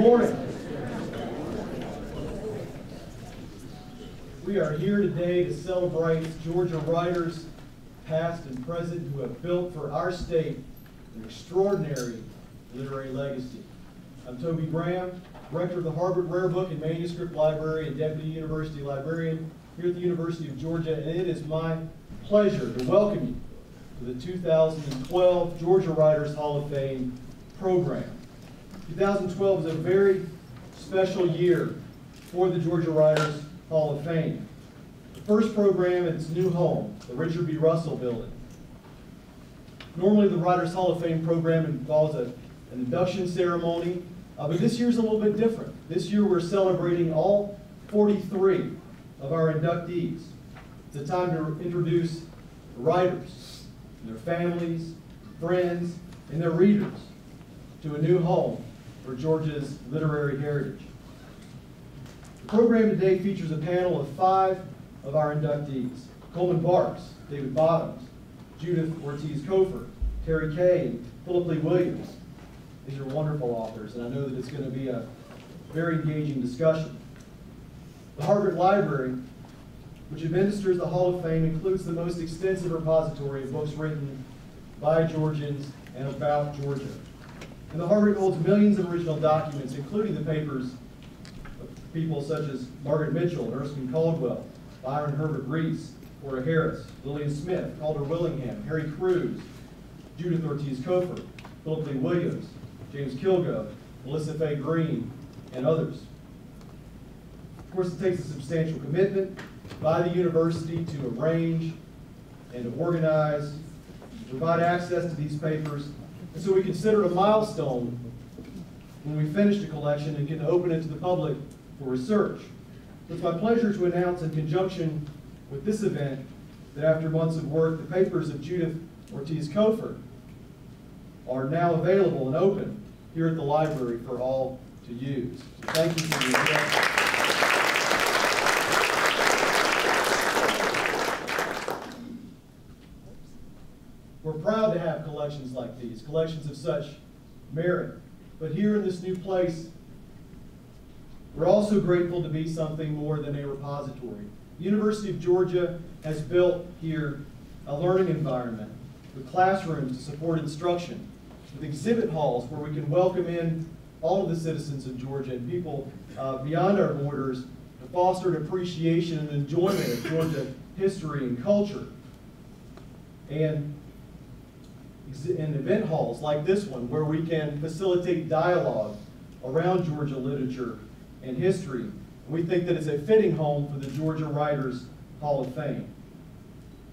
morning. We are here today to celebrate Georgia writers, past and present, who have built for our state an extraordinary literary legacy. I'm Toby Graham, Director of the Harvard Rare Book and Manuscript Library and Deputy University Librarian here at the University of Georgia, and it is my pleasure to welcome you to the 2012 Georgia Writers Hall of Fame program. 2012 is a very special year for the Georgia Writers Hall of Fame. The first program in its new home, the Richard B. Russell Building. Normally the Writers Hall of Fame program involves an induction ceremony, but this year's a little bit different. This year we're celebrating all 43 of our inductees. It's a time to introduce writers, their families, friends, and their readers to a new home for Georgia's literary heritage. The program today features a panel of 5 of our inductees: Coleman Barks, David Bottoms, Judith Ortiz-Cofer, Terry Kay, and Philip Lee Williams. These are wonderful authors, and I know that it's going to be a very engaging discussion. The Harvard Library, which administers the Hall of Fame, includes the most extensive repository of books written by Georgians and about Georgia. And the Harvard holds millions of original documents, including the papers of people such as Margaret Mitchell, Erskine Caldwell, Byron Herbert Reese, Cora Harris, Lillian Smith, Calder Willingham, Harry Crews, Judith Ortiz-Cofer, Philip Lee Williams, James Kilgo, Melissa Fay Green, and others. Of course, it takes a substantial commitment by the university to arrange and to organize, to provide access to these papers. And so we consider it a milestone when we finish the collection and can open it to the public for research. It's my pleasure to announce, in conjunction with this event, that after months of work, the papers of Judith Ortiz-Cofer are now available and open here at the library for all to use. So thank you for your attention. We're proud to have collections like these, collections of such merit. But here in this new place, we're also grateful to be something more than a repository. The University of Georgia has built here a learning environment with classrooms to support instruction, with exhibit halls where we can welcome in all of the citizens of Georgia and people beyond our borders to foster an appreciation and enjoyment of Georgia history and culture. And event halls like this one, where we can facilitate dialogue around Georgia literature and history. We think that it's a fitting home for the Georgia Writers Hall of Fame.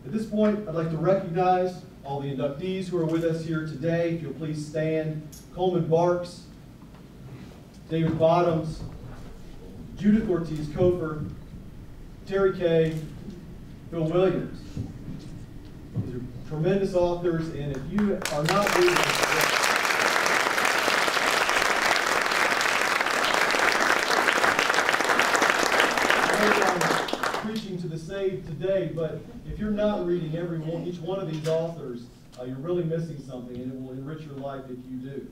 At this point, I'd like to recognize all the inductees who are with us here today. If you'll please stand. Coleman Barks, David Bottoms, Judith Ortiz-Cofer, Terry Kay, Phil Williams. These are tremendous authors, and if you are not reading I'm preaching to the saved today, but if you're not reading each one of these authors, you're really missing something, and it will enrich your life if you do.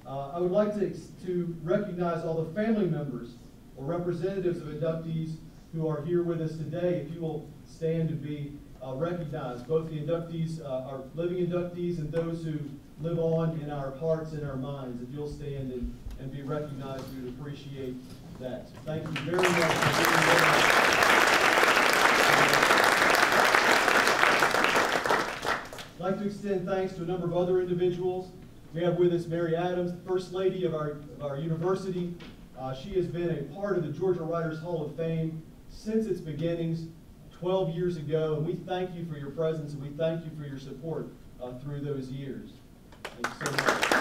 I would like to recognize all the family members or representatives of inductees who are here with us today. If you will stand to be recognized, both the inductees, our living inductees, and those who live on in our hearts and our minds. If you'll stand and be recognized, we would appreciate that. So thank you very much for being here. I'd like to extend thanks to a number of other individuals. We have with us Mary Adams, the First Lady of our university. She has been a part of the Georgia Writers Hall of Fame since its beginnings 12 years ago, and we thank you for your presence, and we thank you for your support through those years. Thank you so much.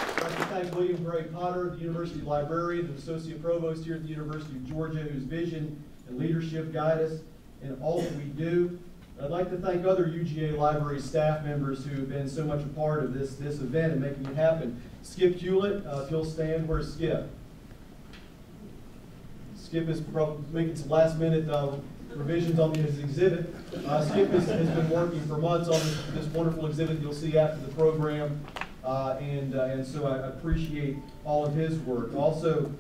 I'd like to thank William Gray Potter, the University Librarian and Associate Provost here at the University of Georgia, whose vision and leadership guide us in all that we do. I'd like to thank other UGA Library staff members who have been so much a part of this event and making it happen. Skip Hewlett, if you'll stand, where's Skip? Skip is making some last-minute revisions on his exhibit. Skip has been working for months on this wonderful exhibit you'll see after the program. and so I appreciate all of his work. Also,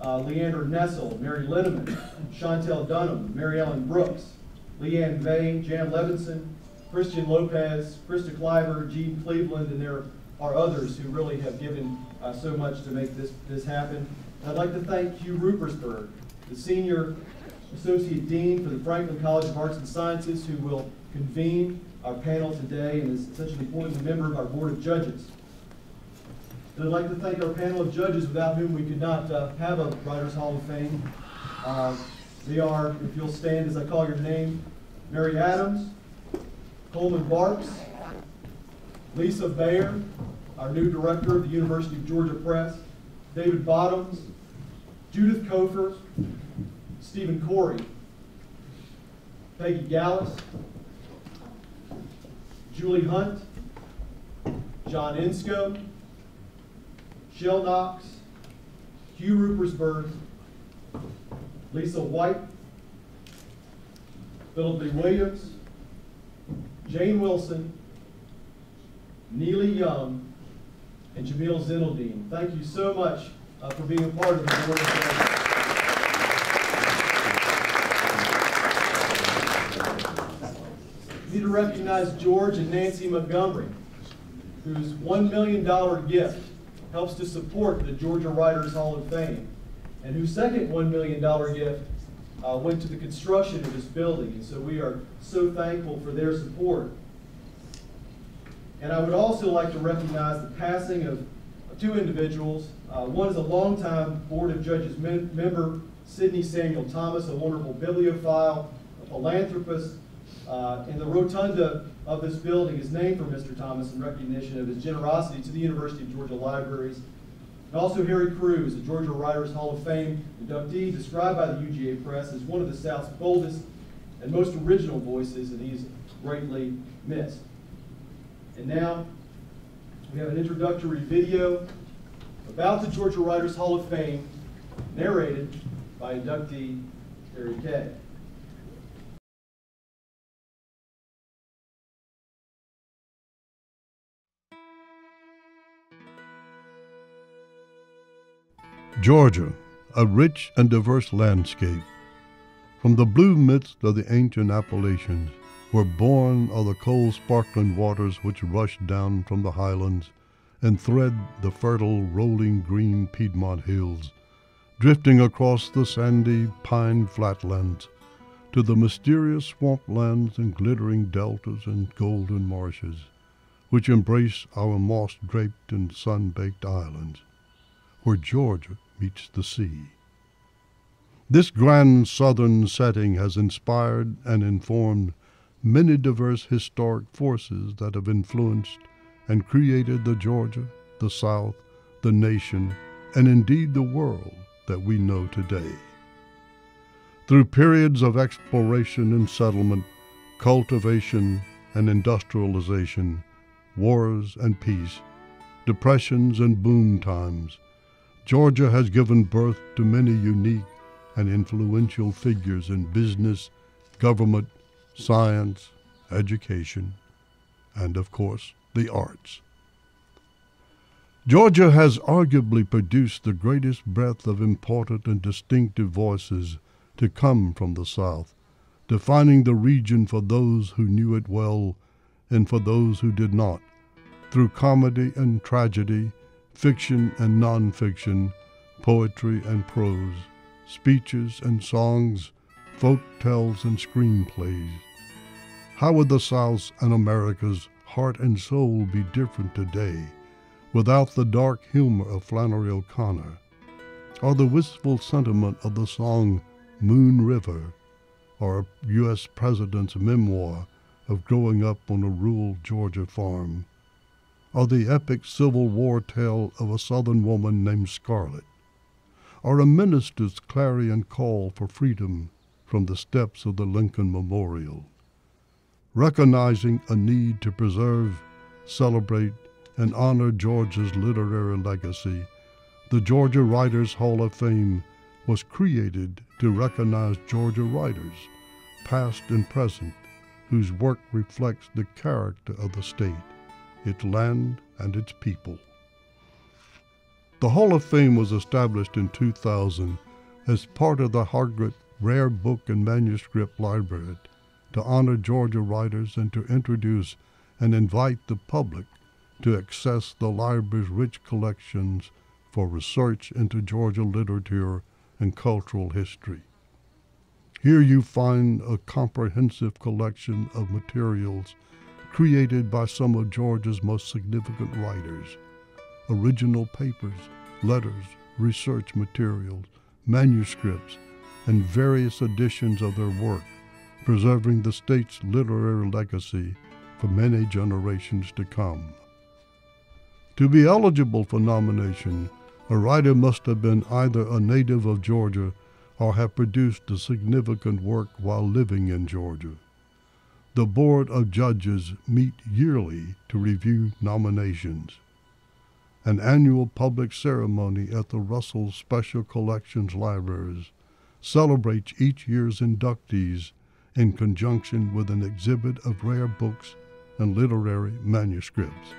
Leander Nessel, Mary Linneman, Chantel Dunham, Mary Ellen Brooks, Leanne Vay, Jan Levinson, Christian Lopez, Krista Cliver, Gene Cleveland, and there are others who really have given so much to make this happen. And I'd like to thank Hugh Rupersberg, the Senior Associate Dean for the Franklin College of Arts and Sciences, who will convene our panel today and is such an important member of our Board of Judges. And I'd like to thank our panel of judges without whom we could not have a Writers Hall of Fame. They are, if you'll stand as I call your name, Mary Adams, Coleman Barks, Lisa Bayer, our new director of the University of Georgia Press, David Bottoms, Judith Kofer, Stephen Corey, Peggy Gallus, Julie Hunt, John Inscoe, Shell Knox, Hugh Rupersberg, Lisa White, Philip B. Williams, Jane Wilson, Neely Young, and Jamil Zinaldine. Thank you so much for being a part of the Board of Judges. I need to recognize George and Nancy Montgomery, whose $1 million gift helps to support the Georgia Writers Hall of Fame, and whose second $1 million gift went to the construction of this building. And so we are so thankful for their support. And I would also like to recognize the passing of two individuals. One is a longtime Board of Judges member, Sidney Samuel Thomas, a wonderful bibliophile, a philanthropist. And the rotunda of this building is named for Mr. Thomas in recognition of his generosity to the University of Georgia Libraries. And also Harry Crews, a Georgia Writers Hall of Fame inductee, described by the UGA Press as one of the South's boldest and most original voices, and he's greatly missed. And now we have an introductory video about the Georgia Writers Hall of Fame, narrated by inductee Terry Kay. Georgia, a rich and diverse landscape. From the blue midst of the ancient Appalachians, where born are the cold sparkling waters which rush down from the highlands and thread the fertile rolling green Piedmont hills, drifting across the sandy pine flatlands to the mysterious swamplands and glittering deltas and golden marshes, which embrace our moss-draped and sun-baked islands, where Georgia meets the sea. This grand southern setting has inspired and informed many diverse historic forces that have influenced and created the Georgia, the South, the nation, and indeed the world that we know today. Through periods of exploration and settlement, cultivation and industrialization, wars and peace, depressions and boom times, Georgia has given birth to many unique and influential figures in business, government, science, education, and of course, the arts. Georgia has arguably produced the greatest breadth of important and distinctive voices to come from the South, defining the region for those who knew it well and for those who did not, through comedy and tragedy, fiction and nonfiction, poetry and prose, speeches and songs, folk tales and screenplays. How would the South's and America's heart and soul be different today without the dark humor of Flannery O'Connor, or the wistful sentiment of the song Moon River, or a U.S. President's memoir of growing up on a rural Georgia farm, or the epic Civil War tale of a Southern woman named Scarlett, or a minister's clarion call for freedom from the steps of the Lincoln Memorial. Recognizing a need to preserve, celebrate, and honor Georgia's literary legacy, the Georgia Writers Hall of Fame was created to recognize Georgia writers, past and present, whose work reflects the character of the state, its land, and its people. The Hall of Fame was established in 2000 as part of the Hargrett Rare Book and Manuscript Library to honor Georgia writers and to introduce and invite the public to access the library's rich collections for research into Georgia literature and cultural history. Here you find a comprehensive collection of materials created by some of Georgia's most significant writers, original papers, letters, research materials, manuscripts, and various editions of their work, preserving the state's literary legacy for many generations to come. To be eligible for nomination, a writer must have been either a native of Georgia or have produced a significant work while living in Georgia. The Board of Judges meet yearly to review nominations. An annual public ceremony at the Russell Special Collections Libraries celebrates each year's inductees in conjunction with an exhibit of rare books and literary manuscripts.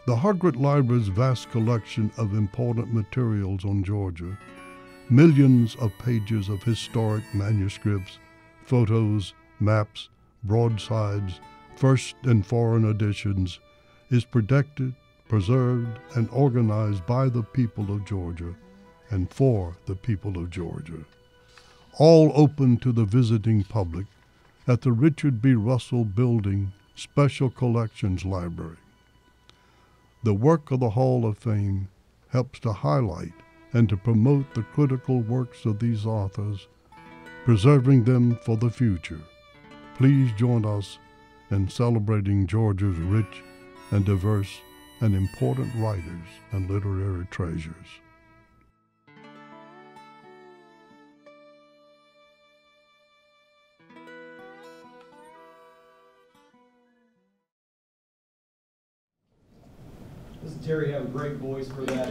The Hargrett Library's vast collection of important materials on Georgia, millions of pages of historic manuscripts, photos, maps, broadsides, first and foreign editions, is protected, preserved, and organized by the people of Georgia and for the people of Georgia. All open to the visiting public at the Richard B. Russell Building Special Collections Library. The work of the Hall of Fame helps to highlight and to promote the critical works of these authors, preserving them for the future. Please join us in celebrating Georgia's rich and diverse and important writers and literary treasures. Doesn't Terry have a great voice for that?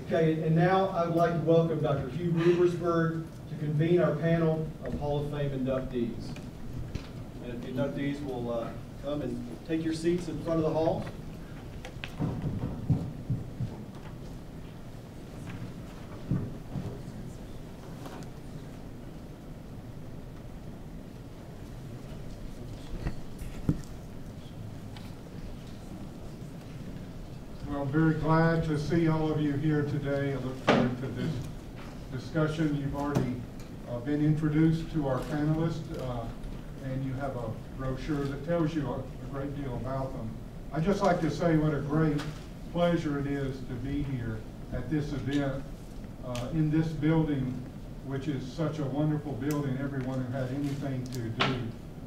Okay, and now I would like to welcome Dr. Hugh Rubersberg to convene our panel of Hall of Fame inductees. And if the inductees will come and take your seats in front of the hall. Well, I'm very glad to see all of you here today. I look forward to this discussion. You've already been introduced to our panelists, and you have a brochure that tells you a great deal about them. I'd just like to say what a great pleasure it is to be here at this event in this building, which is such a wonderful building. Everyone who had anything to do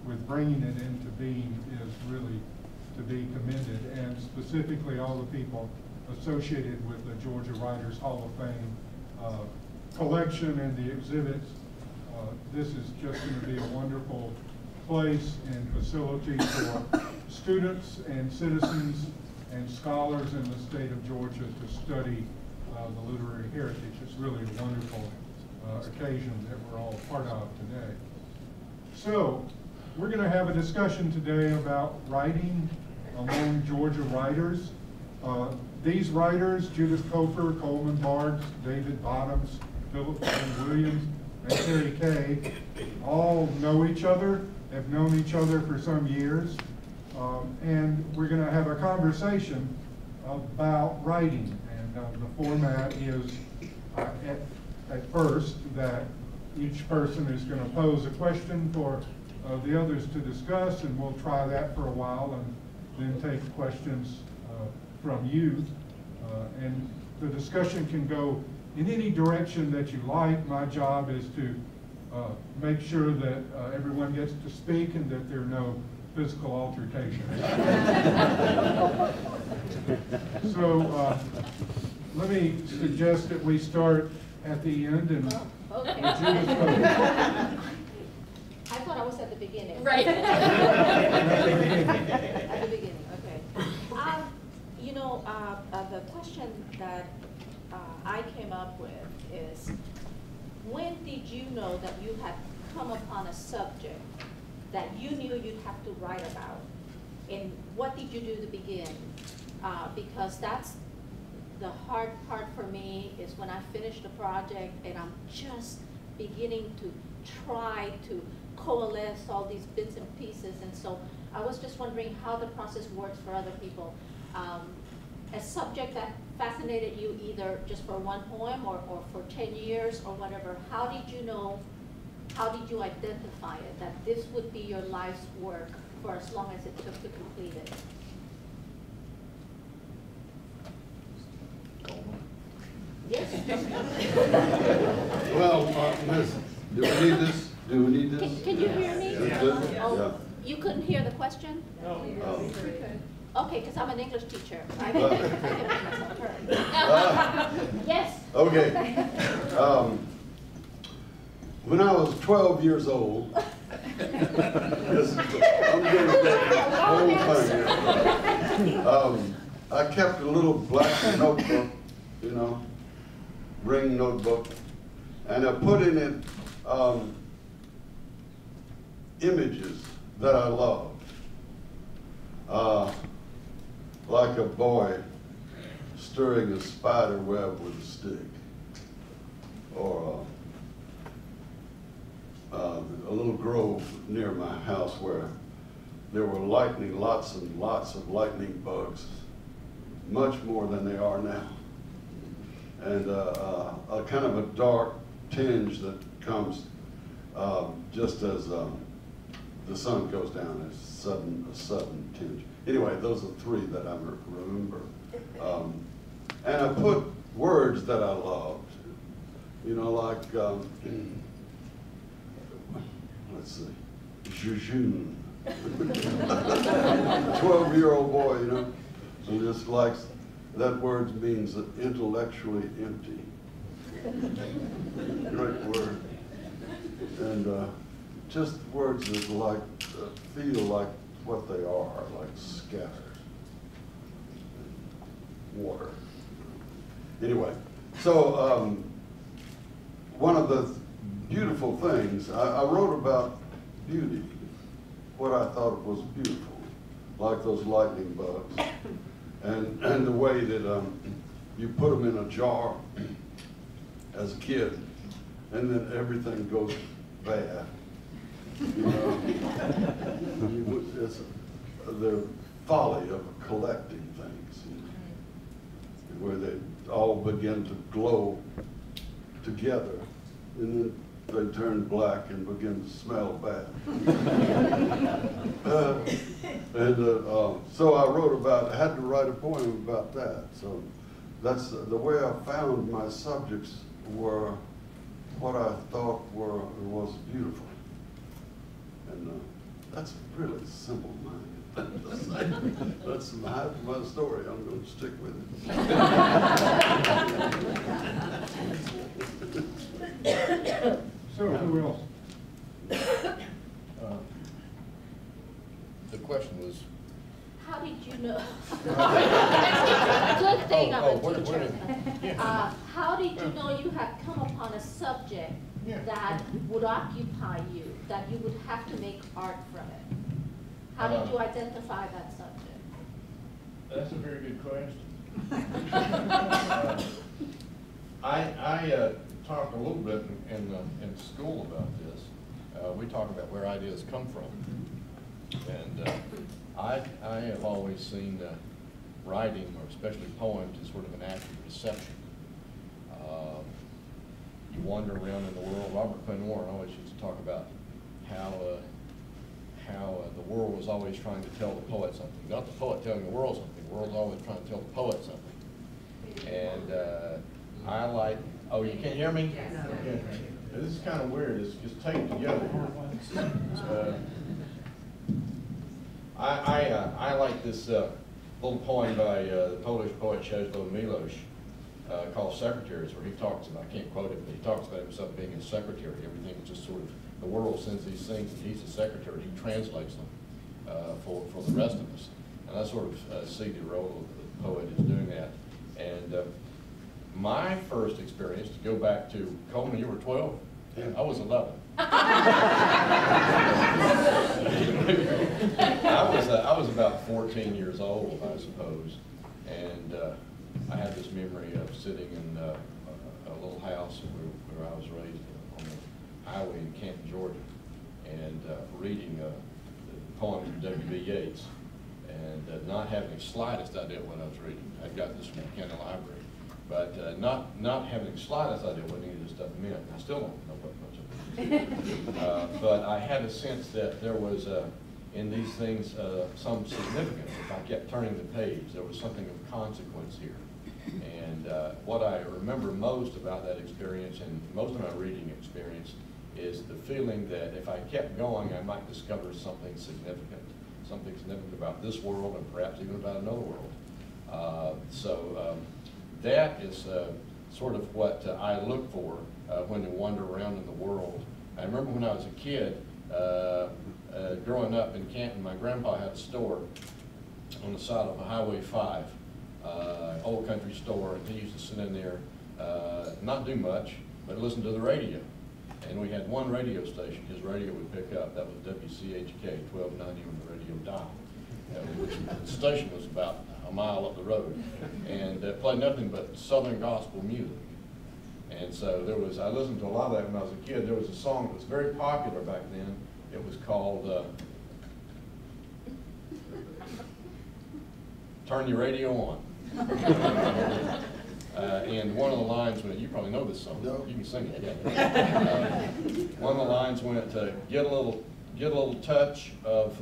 with bringing it into being is really to be commended, and specifically all the people associated with the Georgia Writers Hall of Fame collection and the exhibits. This is just going to be a wonderful place and facility for students and citizens and scholars in the state of Georgia to study the literary heritage. It's really a wonderful occasion that we're all part of today. So we're going to have a discussion today about writing among Georgia writers. These writers, Judith Cofer, Coleman Barnes, David Bottoms, Philip Williams, and Terry Kay, all know each other, have known each other for some years, and we're going to have a conversation about writing. And the format is at first that each person is going to pose a question for the others to discuss, and we'll try that for a while and then take questions from you. And the discussion can go in any direction that you like. My job is to make sure that everyone gets to speak and that there are no physical altercations. So let me suggest that we start at the end and okay. Judith. I thought I was at the beginning. Right. At the beginning, okay. You know, the question that I came up with is, when did you know that you had come upon a subject that you knew you'd have to write about? And what did you do to begin? Because that's the hard part for me, is when I finish the project and I'm just beginning to try to coalesce all these bits and pieces. And so I was just wondering how the process works for other people. A subject that fascinated you either just for one poem or for 10 years or whatever, how did you know, how did you identify it, that this would be your life's work for as long as it took to complete it? Yes. Well, listen, do we need this? Do we need this? Can you hear me? That's good? Oh, Yeah. you couldn't hear the question? Oh. Okay, because I'm an English teacher. I Uh. can make myself heard. Yes. Okay. When I was 12 years old, yes, I'm going to get the whole thing. I kept a little black notebook, you know, ring notebook, and I put in it images that I loved. Like a boy stirring a spider web with a stick, or a little grove near my house where there were lightning, lots and lots of lightning bugs, much more than they are now. And a kind of a dark tinge that comes just as the sun goes down, a sudden tinge. Anyway, those are three that I remember. And I put words that I loved, you know, like, let's see, jejune. 12-year-old boy, you know, who just likes, that word means intellectually empty. Great word. And just words that like feel like what they are, like scattered water. Anyway, so one of the beautiful things, I wrote about beauty, what I thought was beautiful, like those lightning bugs, and the way that you put them in a jar as a kid, and then everything goes bad. You know, it's the folly of collecting things, you know, where they all begin to glow together, and then they turn black and begin to smell bad. So I wrote about, I had to write a poem about that. So that's the way I found my subjects were what I thought was beautiful. And that's really simple minded. That's my story. I'm going to stick with it. So who else? The question was, How did you know? Good thing I'm a teacher. How did you know you had come upon a subject that would occupy you, that you would have to make art from it? How did you identify that subject? that's a very good question. I talked a little bit in school about this. We talk about where ideas come from. And I have always seen writing, or especially poems, as sort of an act of reception. You wander around in the world. Robert Glenn Warren always used to talk about how the world was always trying to tell the poet something. Not the poet telling the world something. The world's always trying to tell the poet something. And I like, oh, you can't hear me? Yes. Okay. This is kind of weird. It's just taped together. I like this little poem by the Polish poet Czesław Miłosz. called Secretaries, where he talks about, I can't quote it, but he talks about himself being a secretary. Everything is just sort of, the world sends these things, and he's a secretary. He translates them for the rest of us. And I sort of see the role of the poet is doing that. And my first experience, to go back to, Coleman, you were 12? Yeah. I was 11. I was about 14 years old, I suppose, and I had this memory of sitting in a little house where I was raised on the highway in Canton, Georgia, and reading the poem of W.B. Yeats, and not having the slightest idea what I was reading. I got this from the county library, but not having the slightest idea what any of this stuff meant. I still don't know what much of it. But I had a sense that there was, in these things, some significance. If I kept turning the page, there was something of consequence here. And what I remember most about that experience, and most of my reading experience, is the feeling that if I kept going, I might discover something significant about this world and perhaps even about another world. That is sort of what I look for when I wander around in the world. I remember when I was a kid, growing up in Canton, my grandpa had a store on the side of Highway 5, old country store, and he used to sit in there, not do much, but listen to the radio. And we had one radio station his radio would pick up. That was WCHK 1290 on the radio dial, which the station was about a mile up the road, and played nothing but Southern gospel music. And so there was, I listened to a lot of that when I was a kid. There was a song that was very popular back then. It was called Turn Your Radio On. And one of the lines went, you probably know this song. No. You can sing it. Yeah. One of the lines went, get a little touch of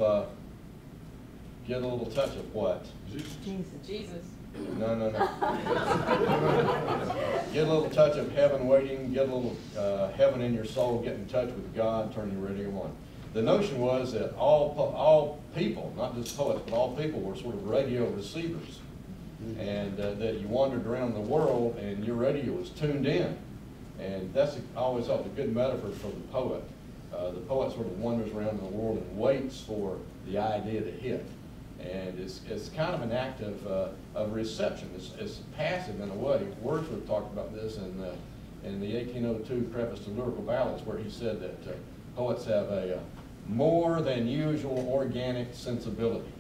what? Jesus. No. Get a little touch of heaven waiting. Get a little heaven in your soul. Get in touch with God. Turn your radio on. The notion was that all people, not just poets, but all people were sort of radio receivers. And that you wandered around the world and your radio was tuned in. And that's, I always thought, a good metaphor for the poet. The poet sort of wanders around the world and waits for the idea to hit. And it's kind of an act of reception. It's passive in a way. Wordsworth talked about this in the 1802 preface to Lyrical Ballads, where he said that poets have a more than usual organic sensibility.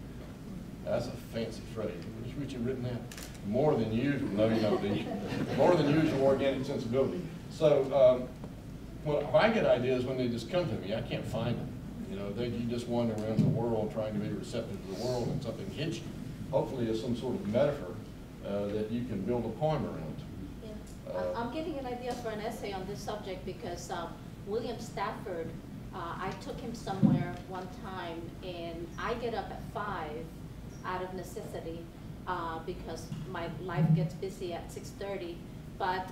That's a fancy phrase. Would you written that? More than usual. No, you don't. More than usual organic sensibility. So when I get ideas when they just come to me, I can't find them. You know, you just wander around the world trying to be receptive to the world, and something hits you. Hopefully, it's some sort of metaphor that you can build a poem around. Yeah. I'm getting an idea for an essay on this subject because William Stafford, I took him somewhere one time, and I get up at 5 out of necessity because my life gets busy at 6:30. But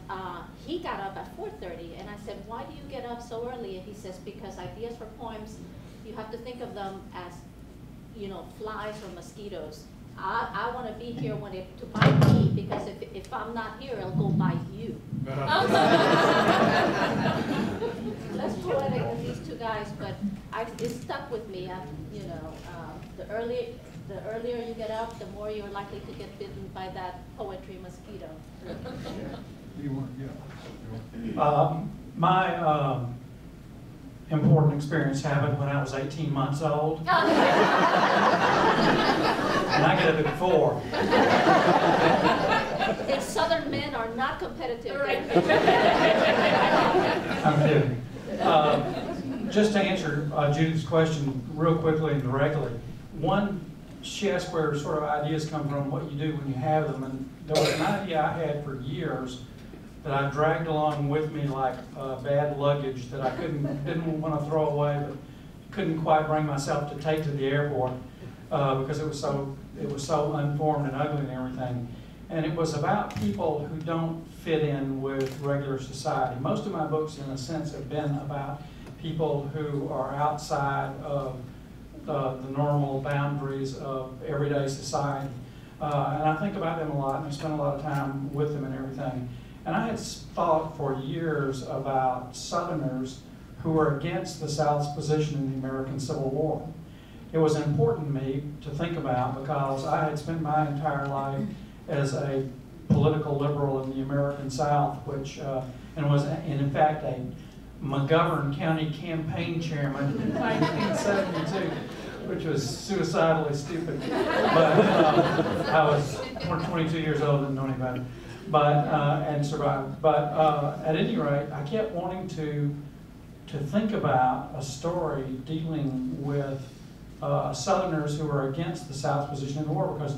he got up at 4:30, and I said, why do you get up so early? And he says, because ideas for poems, you have to think of them as, you know, flies or mosquitoes. I want to be here to bite me, because if I'm not here, it'll go bite you. Less poetic than these two guys, but it stuck with me. You know, the earlier you get up, the more you're likely to get bitten by that poetry mosquito. My important experience happened when I was 18 months old. And I get up at 4. And Southern men are not competitive. I'm kidding. Just to answer Judith's question real quickly and directly, she asked where sort of ideas come from, what you do when you have them, and there was an idea I had for years that I dragged along with me like bad luggage that I didn't want to throw away, but couldn't quite bring myself to take to the airport because it was so unformed and ugly and everything. And it was about people who don't fit in with regular society. Most of my books, in a sense, have been about people who are outside of the normal boundaries of everyday society. And I think about them a lot, and I spend a lot of time with them and everything. And I had thought for years about Southerners who were against the South's position in the American Civil War. It was important to me to think about because I had spent my entire life as a political liberal in the American South, which and was in fact a McGovern County campaign chairman in 1972, which was suicidally stupid. But I was 22 years old and didn't know any better, but and survived. But at any rate, I kept wanting to think about a story dealing with Southerners who are against the South's position in the war, because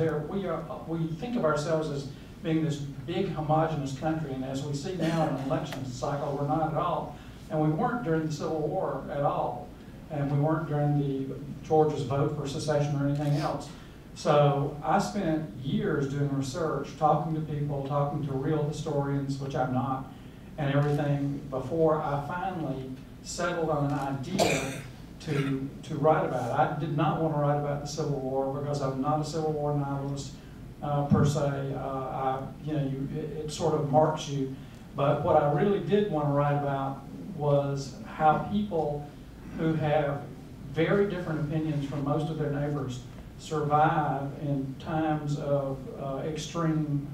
we think of ourselves as being this big homogenous country, and as we see now in an election cycle, we're not at all. And we weren't during the Civil War at all, and we weren't during the Georgia's vote for secession or anything else. So I spent years doing research, talking to people, talking to real historians, which I'm not, and everything, before I finally settled on an idea to write about it. I did not want to write about the Civil War because I'm not a Civil War novelist per se. It sort of marks you. But what I really did want to write about was how people who have very different opinions from most of their neighbors survive in times of extreme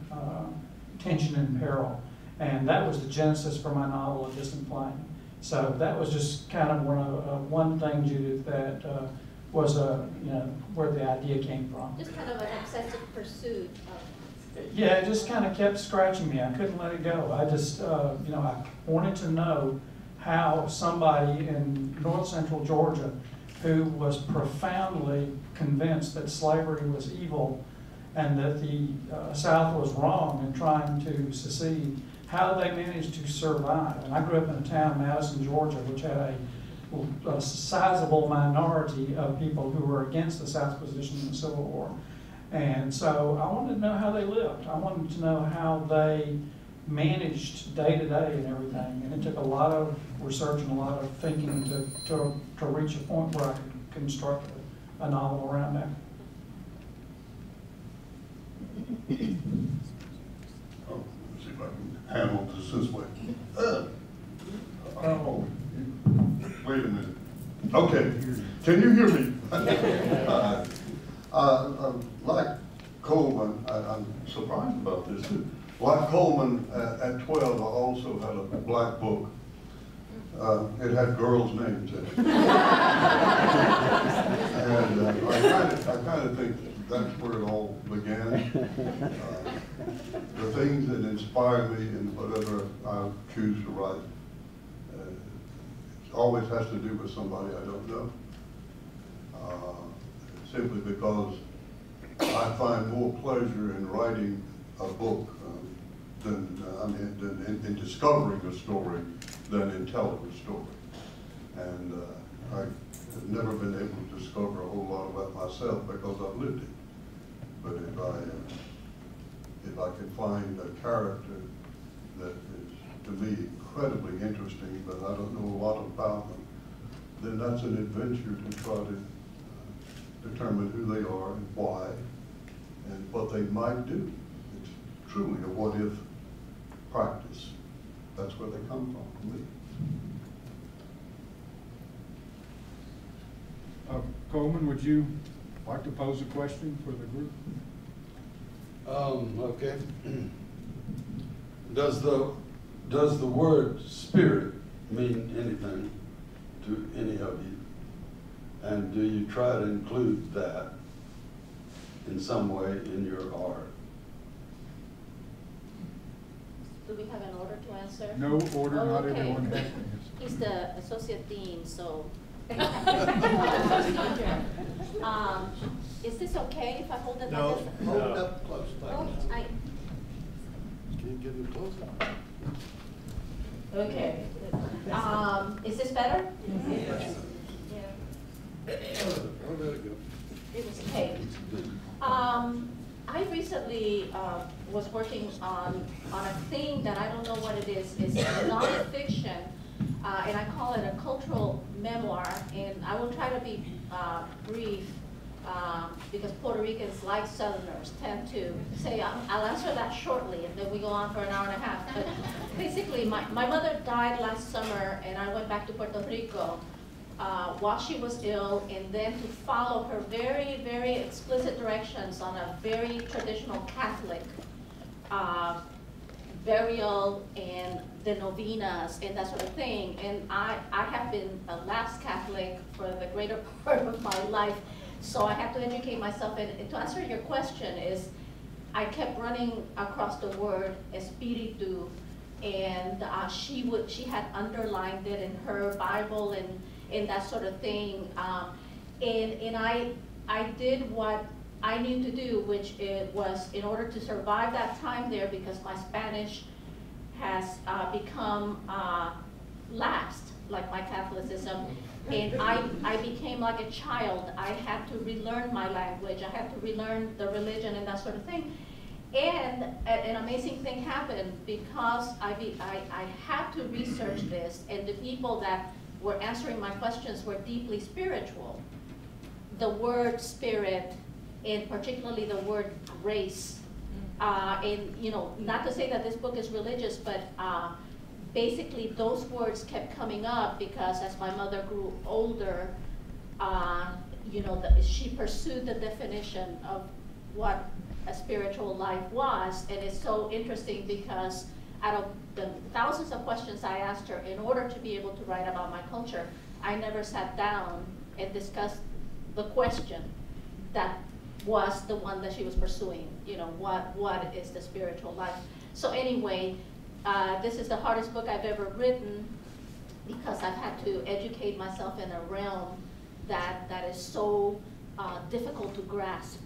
tension and peril. And that was the genesis for my novel, A Distant Flame. So that was just kind of one thing, Judith, that was where the idea came from. Just kind of an obsessive pursuit of... Yeah, it just kind of kept scratching me. I couldn't let it go. I just, I wanted to know how somebody in north central Georgia who was profoundly convinced that slavery was evil and that the South was wrong in trying to secede, how they managed to survive. And I grew up in a town, Madison, Georgia, which had a sizable minority of people who were against the South's position in the Civil War. And so I wanted to know how they lived. I wanted to know how they managed day to day and everything. And it took a lot of research and a lot of thinking to reach a point where I could construct a novel around that. Oh, let's see if I can handle this way. Wait a minute. Okay, can you hear me? Like Coleman, I'm surprised about this. Like Coleman, at 12, I also had a black book. It had girls' names in it. And I kind of think that's where it all began. The things that inspire me in whatever I choose to write, it always has to do with somebody I don't know. Simply because I find more pleasure in writing a book than in discovering a story than in telling a story. And I've never been able to discover a whole lot about myself because I've lived it. But if I can find a character that is, to me, incredibly interesting, but I don't know a lot about them, then that's an adventure to try to determine who they are and why and what they might do. It's truly a what-if practice. That's where they come from, for me. Coleman, would you like to pose a question for the group? Okay. Does the word spirit mean anything to any of you? And do you try to include that in some way in your art? Do we have an order to answer? No order, Oh, not okay. everyone has to answer. He's the associate dean, so. Is this okay if I hold it No, like this? hold it up close, Oh, please. Can you get it closer? Okay. Is this better? Yes. Yeah. Oh, there you It was taped. I recently was working on a thing that I don't know what it is. It's nonfiction, and I call it a cultural memoir. And I will try to be brief. because Puerto Ricans, like Southerners, tend to say, I'll answer that shortly, and then we go on for an hour and a half. But basically, my mother died last summer, and I went back to Puerto Rico while she was ill, and then to follow her very, very explicit directions on a very traditional Catholic burial and the novenas and that sort of thing. And I have been a lapsed Catholic for the greater part of my life, so I have to educate myself. And to answer your question is, I kept running across the word espiritu, and she had underlined it in her Bible and that sort of thing. And I did what I need to do, which it was in order to survive that time there, because my Spanish has become lapsed, like my Catholicism, and I became like a child. I had to relearn my language, I had to relearn the religion and that sort of thing. And an amazing thing happened, because I had to research this, and the people that were answering my questions were deeply spiritual. The word spirit, and particularly the word grace, and not to say that this book is religious, but basically those words kept coming up because as my mother grew older, she pursued the definition of what a spiritual life was. And it's so interesting because out of the thousands of questions I asked her in order to be able to write about my culture, I never sat down and discussed the question that was the one that she was pursuing, what is the spiritual life. So anyway, this is the hardest book I've ever written, because I've had to educate myself in a realm that is so difficult to grasp.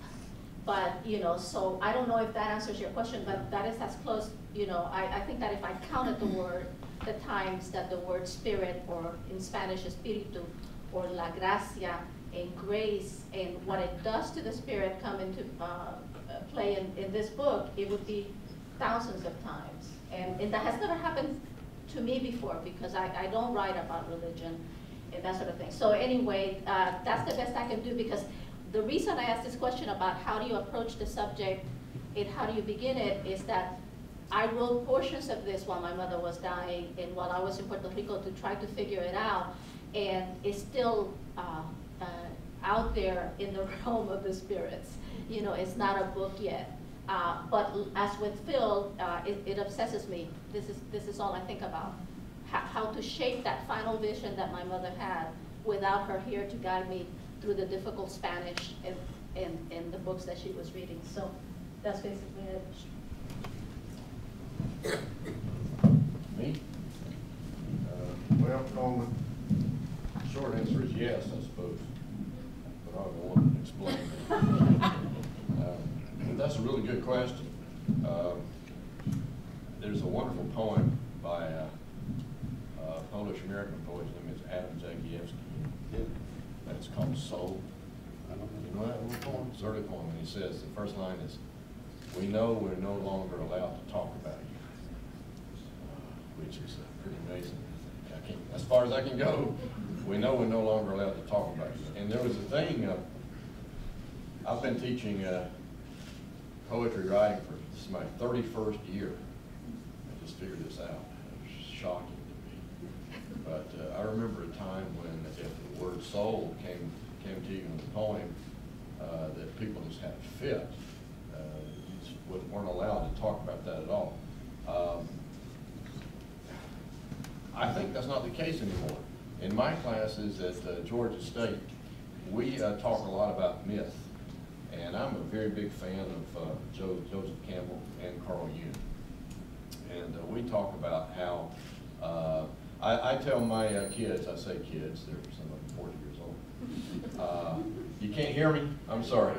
But, so I don't know if that answers your question, but that is as close, I think that if I counted the times that the word spirit, or in Spanish, espíritu, or la gracia, and grace, and what it does to the spirit come into play in this book, it would be thousands of times. And that has never happened to me before, because I don't write about religion and that sort of thing. So anyway, that's the best I can do, because the reason I asked this question about how do you approach the subject and how do you begin it is that I wrote portions of this while my mother was dying and while I was in Puerto Rico to try to figure it out, and it's still out there in the realm of the spirits. It's not a book yet. But as with Phil, it obsesses me. This is all I think about. How to shape that final vision that my mother had without her here to guide me through the difficult Spanish and the books that she was reading. So that's basically it. Me? Well, Coleman, short answer is yes, I suppose. But I don't want to explain it. That's a really good question. There's a wonderful poem by a Polish-American poet. His name is Adam Zakiewski. That's called Soul. You know that little poem? It's an early poem, and he says, the first line is, "We know we're no longer allowed to talk about you," which is pretty amazing. As far as I can go, we know we're no longer allowed to talk about you. And there was a thing, I've been teaching poetry writing for this is my 31st year. I just figured this out. It was shocking to me. But I remember a time when if the word soul came to you in the poem, that people just had a fit. You just weren't allowed to talk about that at all. I think that's not the case anymore. In my classes at Georgia State, we talk a lot about myth. And I'm a very big fan of Joseph Campbell and Carl Jung. And we talk about how, I tell my kids, I say kids, they're some of them 40 years old. You can't hear me? I'm sorry.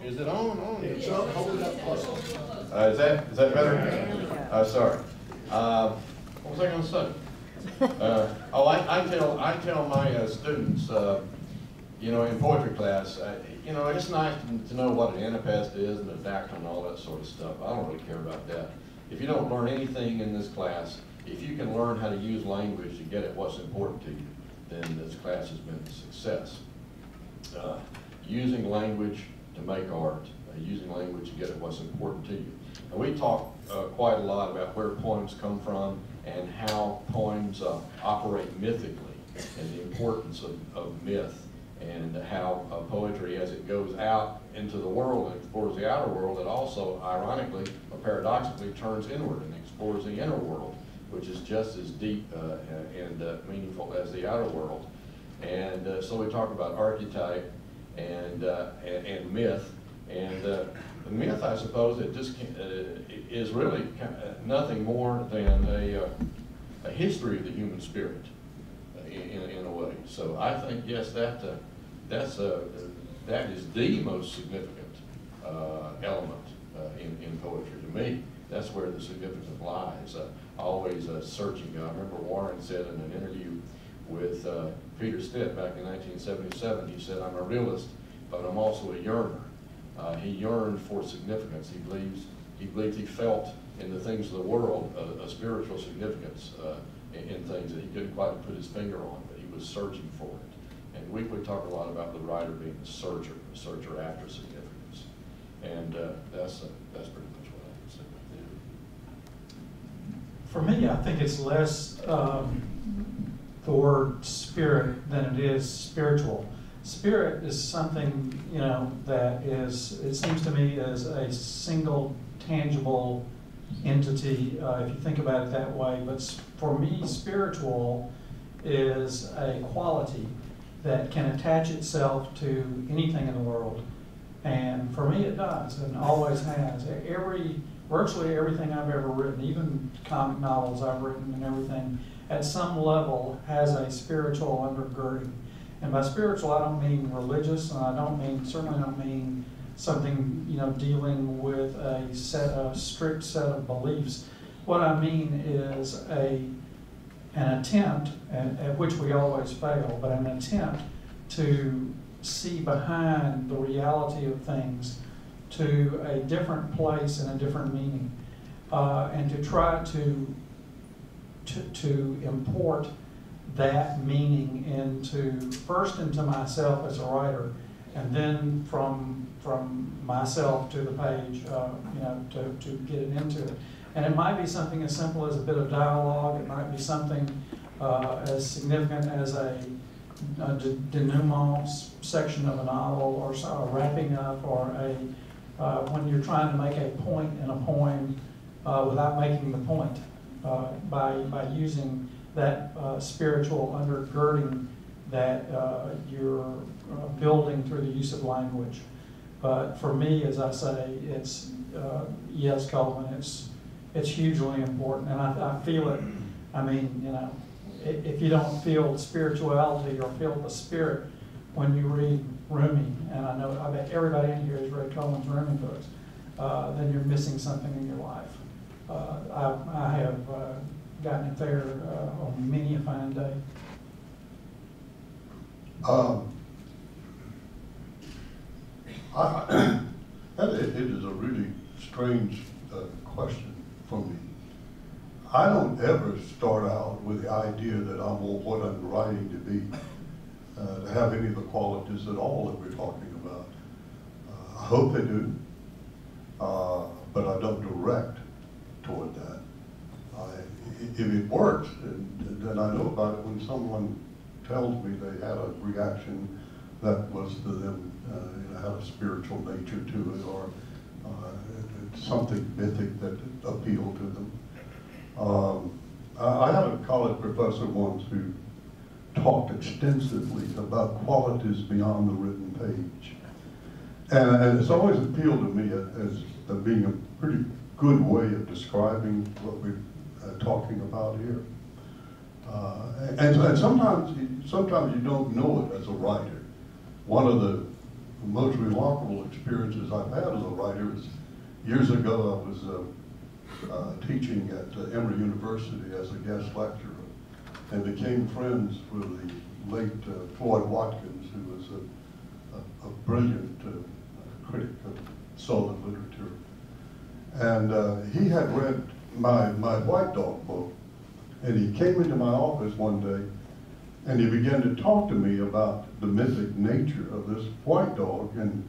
Is it on? It's on. Hold it up close. Is that better? Sorry. What was I going to say? I tell my students, in poetry class, it's nice to know what an anapest is and a dactyl and all that sort of stuff. I don't really care about that. If you don't learn anything in this class, if you can learn how to use language to get at what's important to you, then this class has been a success. using language to make art, using language to get at what's important to you. And we talk quite a lot about where poems come from and how poems operate mythically, and the importance of myth, and how poetry, as it goes out into the world and explores the outer world, it also, ironically or paradoxically, turns inward and explores the inner world, which is just as deep and meaningful as the outer world. And so we talk about archetype and myth, and the myth, I suppose, it just is really nothing more than a history of the human spirit in a way. So I think, yes, that is the most significant element in poetry to me. That's where the significance lies. Always searching. I remember Warren said in an interview with Peter Stitt back in 1977, he said, "I'm a realist, but I'm also a yearner." He yearned for significance. He believed he felt in the things of the world a spiritual significance in things that he couldn't quite put his finger on, but he was searching for it. And we talk a lot about the writer being a searcher after significance. And that's pretty much what I would say right there. For me, I think it's less the word spirit than it is spiritual. Spirit is something, you know, that is, it seems to me, as a single tangible entity, if you think about it that way. But for me, spiritual is a quality that can attach itself to anything in the world. And for me, it does, and always has. Virtually everything I've ever written, even comic novels I've written and everything, at some level has a spiritual undergirding. And by spiritual, I don't mean religious, and I certainly don't mean something, you know, dealing with a strict set of beliefs. What I mean is an attempt, at which we always fail, but an attempt to see behind the reality of things to a different place and a different meaning, and to try to import that meaning first into myself as a writer, and then from myself to the page, you know, to get it into it. And it might be something as simple as a bit of dialogue. It might be something as significant as a denouement section of a novel, or a wrapping up, or when you're trying to make a point in a poem without making the point, by using that spiritual undergirding that you're building through the use of language. But for me, as I say, it's yes, Coleman, it's hugely important, and I feel it. I mean, you know, if you don't feel spirituality or feel the spirit when you read Rumi, and I bet everybody in here has read Coleman's Rumi books, then you're missing something in your life. I have gotten it there on many a fine day. It is a really strange question for me. I don't ever start out with the idea that I want what I'm writing to be, to have any of the qualities at all that we're talking about. I hope they do, but I don't direct toward that. If it works, then I know about it when someone tells me they had a reaction that was to them, had a spiritual nature to it, or something mythic that appealed to them. I had a college professor once who talked extensively about qualities beyond the written page. And it's always appealed to me as being a pretty good way of describing what we're talking about here. And sometimes you don't know it as a writer. One of the most remarkable experiences I've had as a writer is years ago I was teaching at Emory University as a guest lecturer, and became friends with the late Floyd Watkins, who was a brilliant critic of Southern literature. And he had read my White Dog book, and he came into my office one day And he began to talk to me about the mythic nature of this white dog, and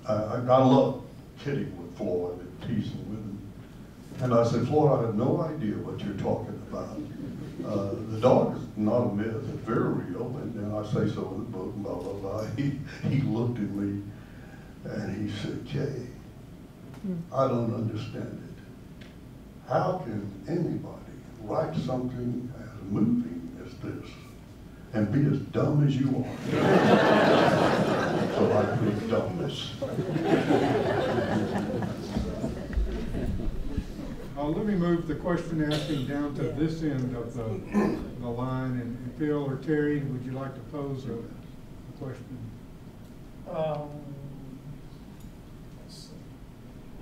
I love kidding with Floyd and teasing with him. And I said, Floyd, I have no idea what you're talking about. The dog is not a myth, it's very real, and I say so in the book, blah, blah, blah. He looked at me and he said, Jay, I don't understand it. How can anybody write something as moving as this and be as dumb as you are? So I plead dumbness. Let me move the question asking down to this end of the line, and Phil or Terry, would you like to pose a question?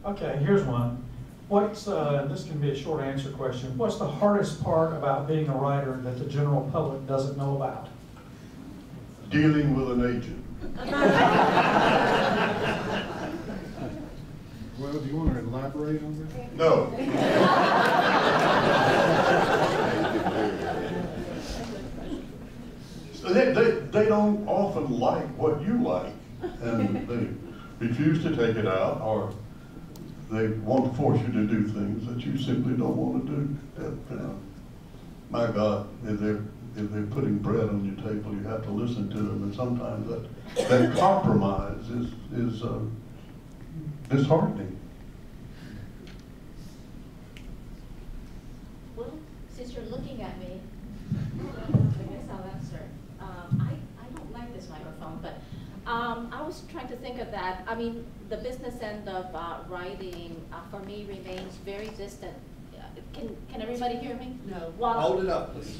Okay, here's one. What's, this can be a short answer question. What's the hardest part about being a writer that the general public doesn't know about? Dealing with an agent. Well, do you want to elaborate on that? No. They don't often like what you like, and they refuse to take it out, or they want to force you to do things that you simply don't want to do. My God, if they're putting bread on your table, you have to listen to them, and sometimes that compromise is disheartening. Well, since you're looking at me, I guess I'll answer. I don't like this microphone, but I was trying to think of that. I mean, the business end of writing for me remains very distant. Can everybody hear me? No. Hold it up, please.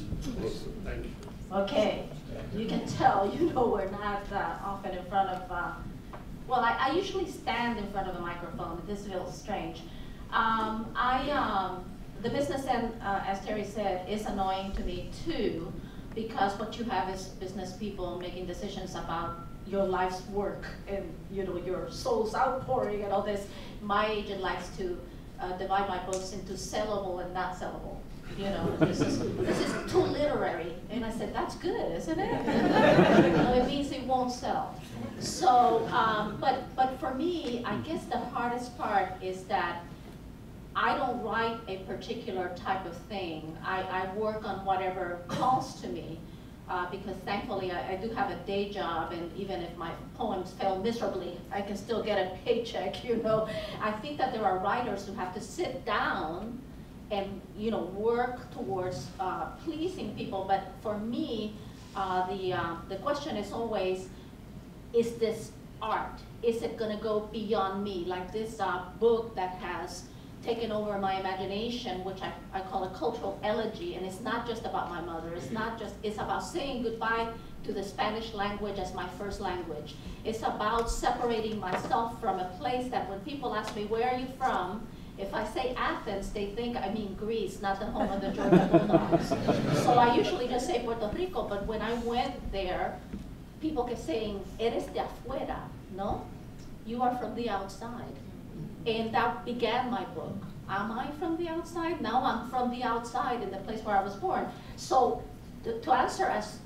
Thank you. Okay, you can tell, we're not often in front of, well, I usually stand in front of a microphone, but this feels strange. The business end, as Terry said, is annoying to me too, because what you have is business people making decisions about your life's work and your soul's outpouring and all this. My agent likes to divide my books into sellable and not sellable. This is too literary. And I said, that's good, isn't it? It means it won't sell. So, but for me, I guess the hardest part is that I don't write a particular type of thing. I work on whatever calls to me. Because thankfully I do have a day job, and even if my poems fail miserably, I can still get a paycheck, I think that there are writers who have to sit down and, work towards pleasing people. But for me, the question is always, is this art? Is it gonna go beyond me? Like this book that has taken over my imagination, which I call a cultural elegy, and it's not just about my mother. It's about saying goodbye to the Spanish language as my first language. It's about separating myself from a place that when people ask me, where are you from? If I say Athens, they think I mean Greece, not the home of the Georgia Bulldogs. So I usually just say Puerto Rico, but when I went there, people kept saying, eres de afuera, no? You are from the outside. And that began my book. Am I from the outside? Now I'm from the outside in the place where I was born. So to answer as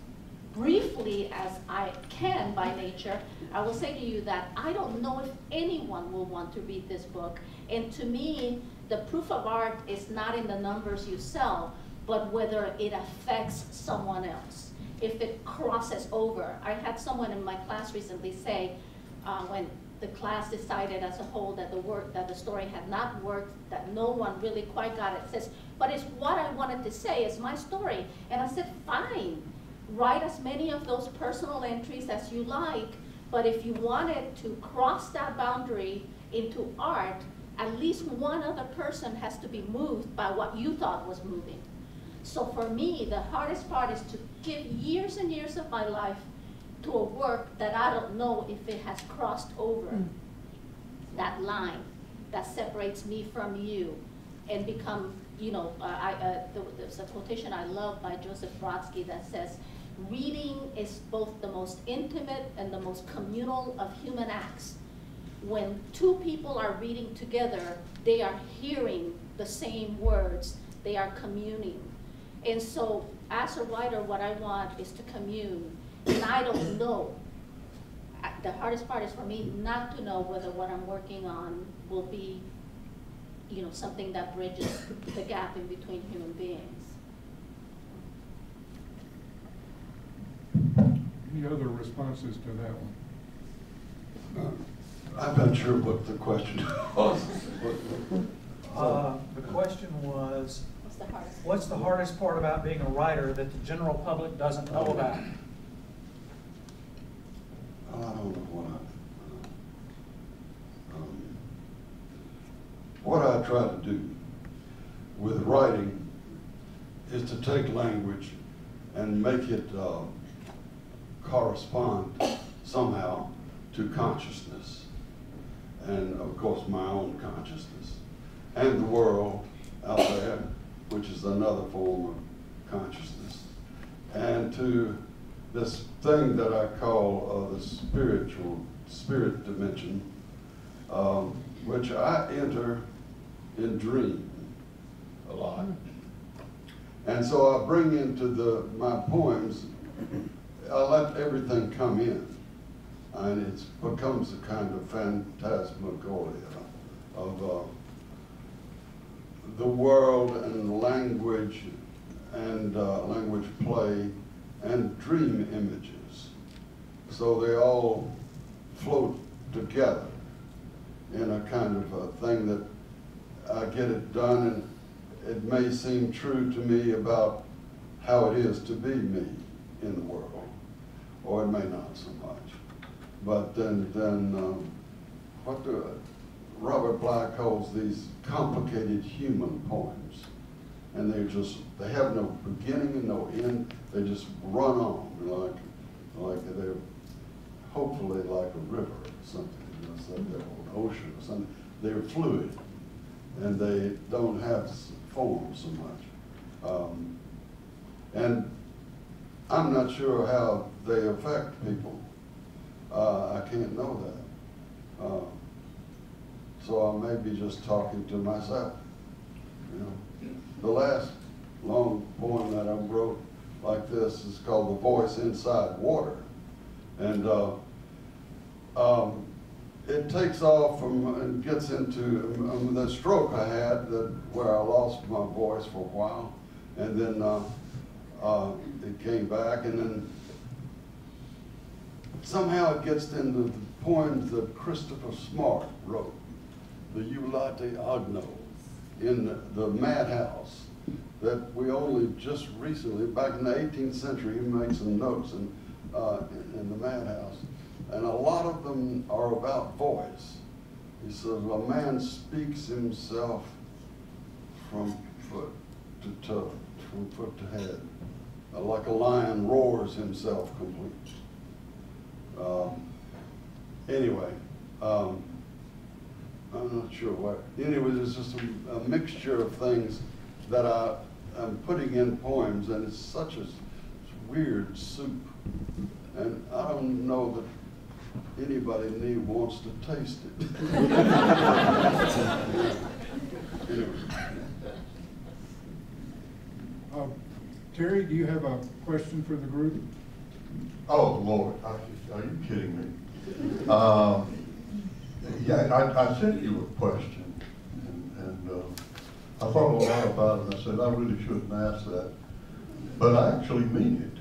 briefly as I can by nature, I will say to you that I don't know if anyone will want to read this book. And to me, the proof of art is not in the numbers you sell, but whether it affects someone else. If it crosses over. I had someone in my class recently say, when the class decided as a whole that the story had not worked, that no one really quite got it, says, but it's what I wanted to say, it's my story. And I said, fine, write as many of those personal entries as you like, but if you wanted to cross that boundary into art, at least one other person has to be moved by what you thought was moving. So for me, the hardest part is to give years and years of my life to a work that I don't know if it has crossed over that line that separates me from you and become, there's a quotation I love by Joseph Brodsky that says, reading is both the most intimate and the most communal of human acts. When two people are reading together, they are hearing the same words, they are communing. And so, as a writer, what I want is to commune, and I don't know. The hardest part is for me not to know whether what I'm working on will be, you know, something that bridges the gap in between human beings. Any other responses to that one? I'm not sure what the question was. The question was, What's the hardest? what's the hardest part about being a writer that the general public doesn't know about? I don't know what I try to do with writing is to take language and make it correspond somehow to consciousness, and of course my own consciousness, and the world out there, which is another form of consciousness, and to this thing that I call the spirit dimension, which I enter in dream a lot. And so I bring into my poems, I let everything come in, and it becomes a kind of phantasmagoria of the world and language and language play and dream images. So they all float together in a kind of a thing that I get it done, and it may seem true to me about how it is to be me in the world, or it may not so much. But then what Robert Bly calls these complicated human poems, and they have no beginning and no end. They just run on like they're hopefully like a river or something, it's like an ocean or something. They're fluid, and they don't have form so much. And I'm not sure how they affect people. I can't know that. So I may be just talking to myself, you know. The last long poem that I wrote like this is called The Voice Inside Water. And it takes off from and gets into the stroke I had where I lost my voice for a while. And then it came back, and then somehow it gets into the poems that Christopher Smart wrote, the Eulate Agno, in the Madhouse, that we only just recently, back in the 18th century, he made some notes in the Madhouse. And a lot of them are about voice. He says, a man speaks himself from foot to toe, from foot to head, like a lion roars himself complete. Anyway, I'm not sure what. Anyway, there's just a mixture of things that I'm putting in poems, and it's such a weird soup. And I don't know that anybody wants to taste it. Anyway. Terry, do you have a question for the group? Oh, Lord, are you kidding me? Yeah, I sent you a question, and I thought a lot about it, and I said, I really shouldn't ask that. But I actually mean it,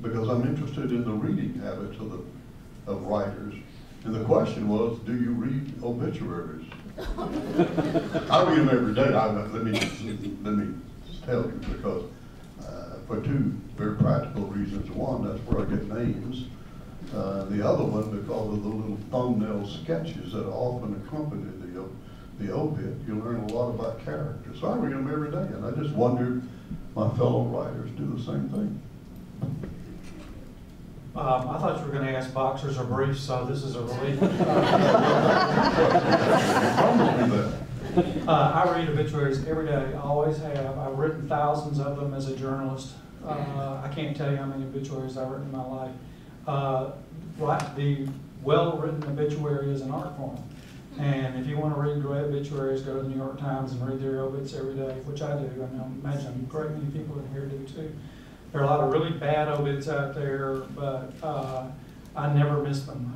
because I'm interested in the reading habits of writers. And the question was, do you read obituaries? I read them every day. Let me tell you, because for two very practical reasons. One, that's where I get names. The other one, because of the little thumbnail sketches that often accompany the obit, you learn a lot about character. So I read them every day, and I just wondered, my fellow writers do the same thing. I thought you were going to ask boxers or briefs, so this is a relief. I read obituaries every day, I always have. I've written thousands of them as a journalist. I can't tell you how many obituaries I've written in my life. The well-written obituary is an art form. And if you want to read great obituaries, go to the New York Times and read their obits every day, which I do. I mean, I imagine a great many people in here do too. There are a lot of really bad obits out there, but I never miss them.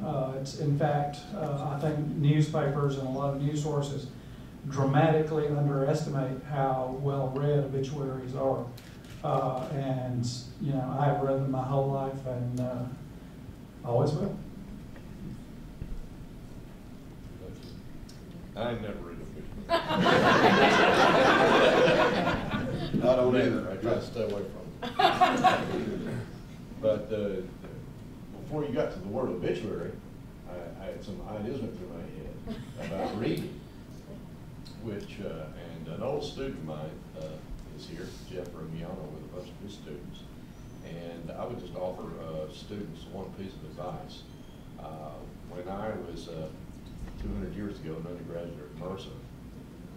In fact, I think newspapers and a lot of news sources dramatically underestimate how well read obituaries are. And you know, I have read them my whole life, and always will. I never read a I don't either. I try to stay away from it. But before you got to the word obituary, I had some ideas went through my head about reading, which, and an old student of mine is here, Jeff Rumiano, with a bunch of his students. And I would just offer students one piece of advice. When I was 200 years ago, an undergraduate at Mercer,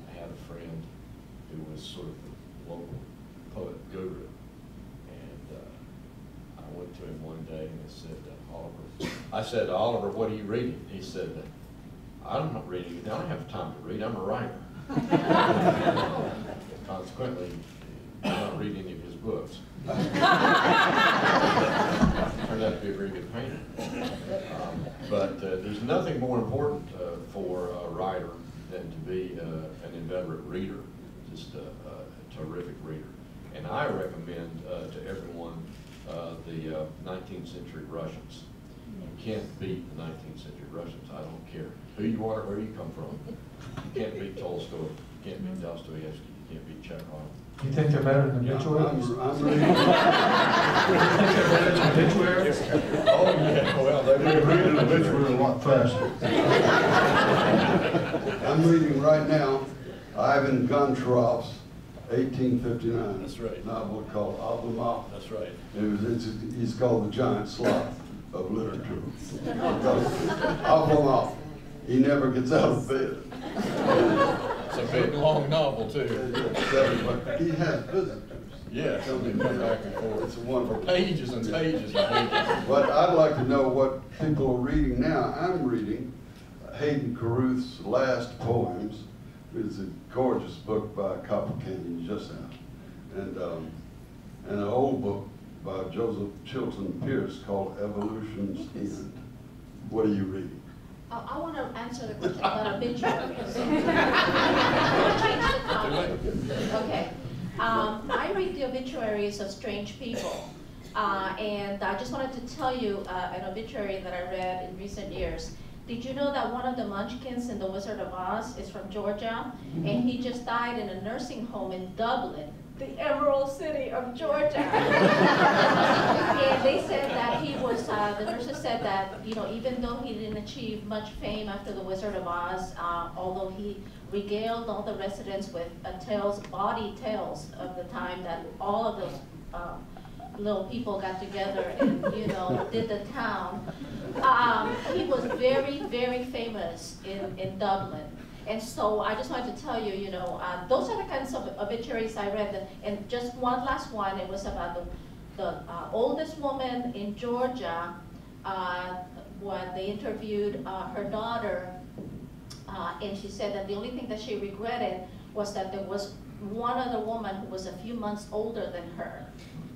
I had a friend who was sort of the local poet guru. And I went to him one day and I said, Oliver, what are you reading? He said, I'm not reading. I don't have time to read. I'm a writer. Consequently, I'm not reading any of his books. Turned out to be a very good painter. But there's nothing more important for a writer than to be an inveterate reader, just a terrific reader. And I recommend to everyone the 19th century Russians. You can't beat the 19th century Russians. I don't care who you are, where you come from. You can't beat Tolstoy. You can't beat Dostoevsky. You can't beat Chekhov. You think they're better than obituaries? I'm reading. You think they're better than obituaries? Oh, yeah, well, they read an obituary a lot faster. I'm reading right now Ivan Goncharov's 1859 That's right. novel called Avlomov. That's right. He's called the giant sloth of literature. Avlomov, he never gets out of bed. It's a big, long novel, too. But he has visitors. Yeah, they come back and forth. It's wonderful. For pages and pages and pages. But I'd like to know what people are reading now. I'm reading Hayden Carruth's last poems. It's a gorgeous book by Copper Canyon, just out. And an old book by Joseph Chilton Pierce called Evolution's End. What are you reading? I want to answer the question about obituaries. Okay. I read the obituaries of strange people. And I just wanted to tell you an obituary that I read in recent years. Did you know that one of the Munchkins in The Wizard of Oz is from Georgia? And he just died in a nursing home in Dublin, the Emerald City of Georgia. And they said that he was, the nurses said that, you know, even though he didn't achieve much fame after The Wizard of Oz, although he regaled all the residents with bawdy tales of the time that all of those little people got together and, you know, did the town. He was very, very famous in Dublin. And so I just wanted to tell you, you know, those are the kinds of obituaries I read. And just one last one, it was about the oldest woman in Georgia when they interviewed her daughter. And she said that the only thing that she regretted was that there was one other woman who was a few months older than her.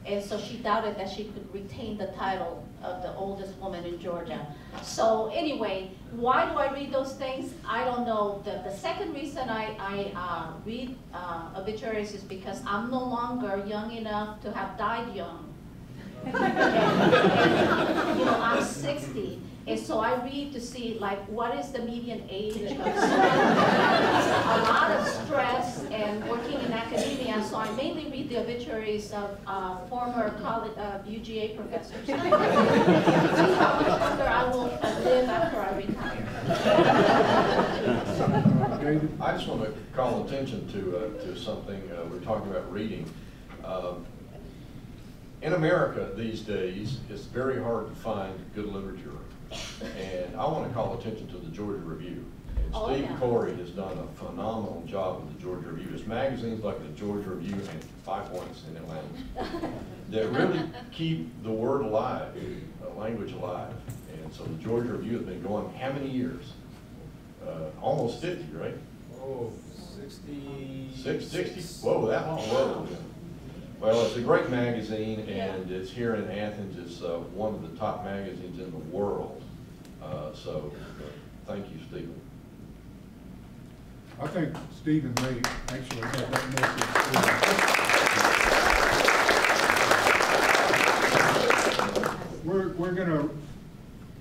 And so she doubted that she could retain the title of the oldest woman in Georgia. So anyway, why do I read those things? I don't know. The second reason I read obituaries is because I'm no longer young enough to have died young. And, you know, I'm 60. And so I read to see, like, what is the median age of someone a lot of stress and working in academia. So I mainly read the obituaries of former college UGA professors. See how much longer I will live after I retire. I just want to call attention to something. We're talking about reading. In America these days, it's very hard to find good literature. And I want to call attention to the Georgia Review. And Steve Corey has done a phenomenal job with the Georgia Review. It's magazines like the Georgia Review and 5 Points in Atlanta that really keep the word alive, the language alive. And so the Georgia Review has been going how many years? almost 50, right? Oh, 60. 60? Whoa, that long. Whoa. Well, it's a great magazine, and it's here in Athens. It's one of the top magazines in the world. So thank you, Stephen. I think Stephen may actually have that message. We're going to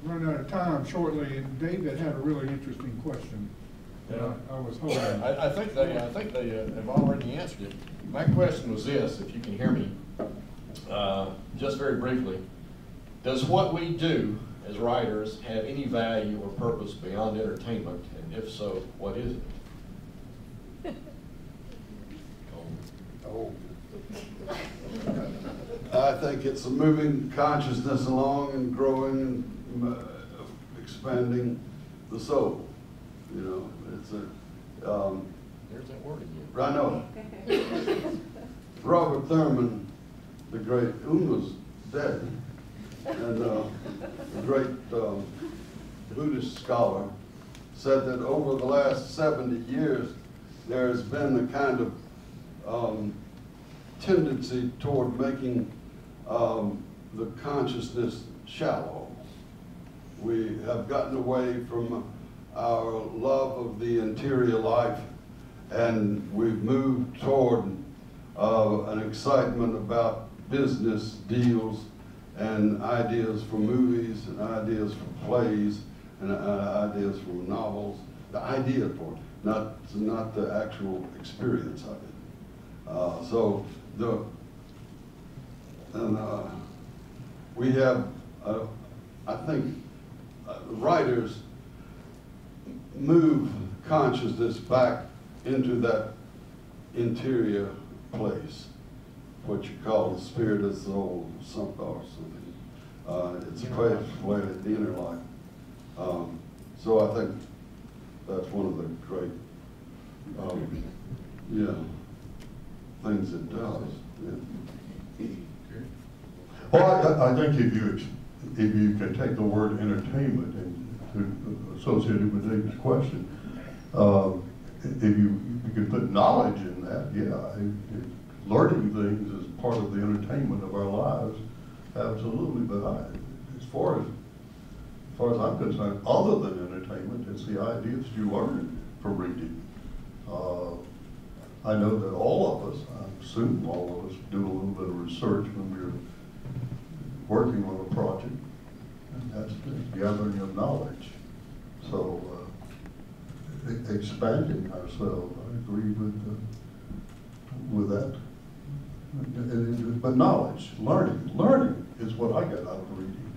run out of time shortly, and David had a really interesting question that I was holding. I think they have already answered it. My question was this, if you can hear me, just very briefly. Does what we do as writers have any value or purpose beyond entertainment? And if so, what is it? Oh. I think it's a moving consciousness along and growing and expanding the soul. You know, it's a. There's that word again. I know. Robert Thurman, the great, Uma's dead, and the great Buddhist scholar, said that over the last 70 years, there has been a kind of tendency toward making the consciousness shallow. We have gotten away from our love of the interior life, and we've moved toward an excitement about business deals and ideas for movies and ideas for plays and ideas for novels. The idea for it, not the actual experience of it. We have, I think, writers move consciousness back into that interior place, what you call the spirit of the soul, or something. It's a place where the inner life. So I think that's one of the great, things it does. Yeah. Well, I think if you can take the word entertainment and associate it with David's question, if you can put knowledge in that, learning things is part of the entertainment of our lives, absolutely. But as far as I'm concerned, other than entertainment, it's the ideas you learn from reading. I know that all of us, I assume all of us, do a little bit of research when we're working on a project, and that's the gathering of knowledge. So expanding ourselves, I agree with that. But knowledge, learning is what I get out of reading.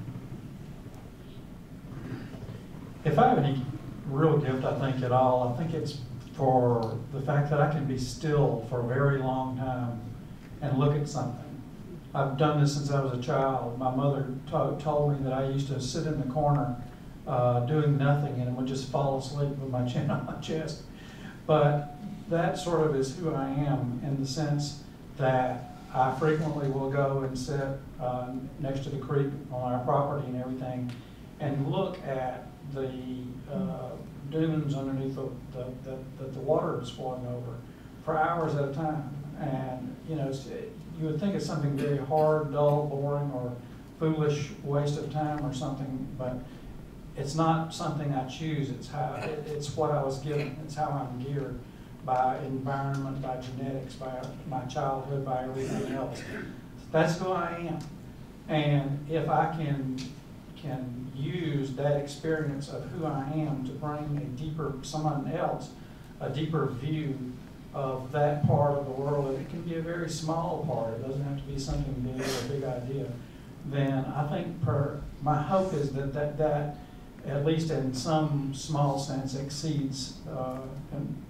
If I have any real gift, I think at all, I think it's for the fact that I can be still for a very long time and look at something. I've done this since I was a child. My mother told me that I used to sit in the corner doing nothing and would just fall asleep with my chin on my chest. But that sort of is who I am, in the sense that I frequently will go and sit next to the creek on our property and everything and look at the dunes underneath that the water is flowing over for hours at a time. And you would think it's something very hard, dull, boring, or foolish waste of time or something, but it's not something I choose. It's what I was given. It's how I'm geared by environment, by genetics, by my childhood, by everything else. That's who I am. And if I can use that experience of who I am to bring someone else, a deeper view of that part of the world, and it can be a very small part, it doesn't have to be something big or a big idea, then I think my hope is that at least in some small sense exceeds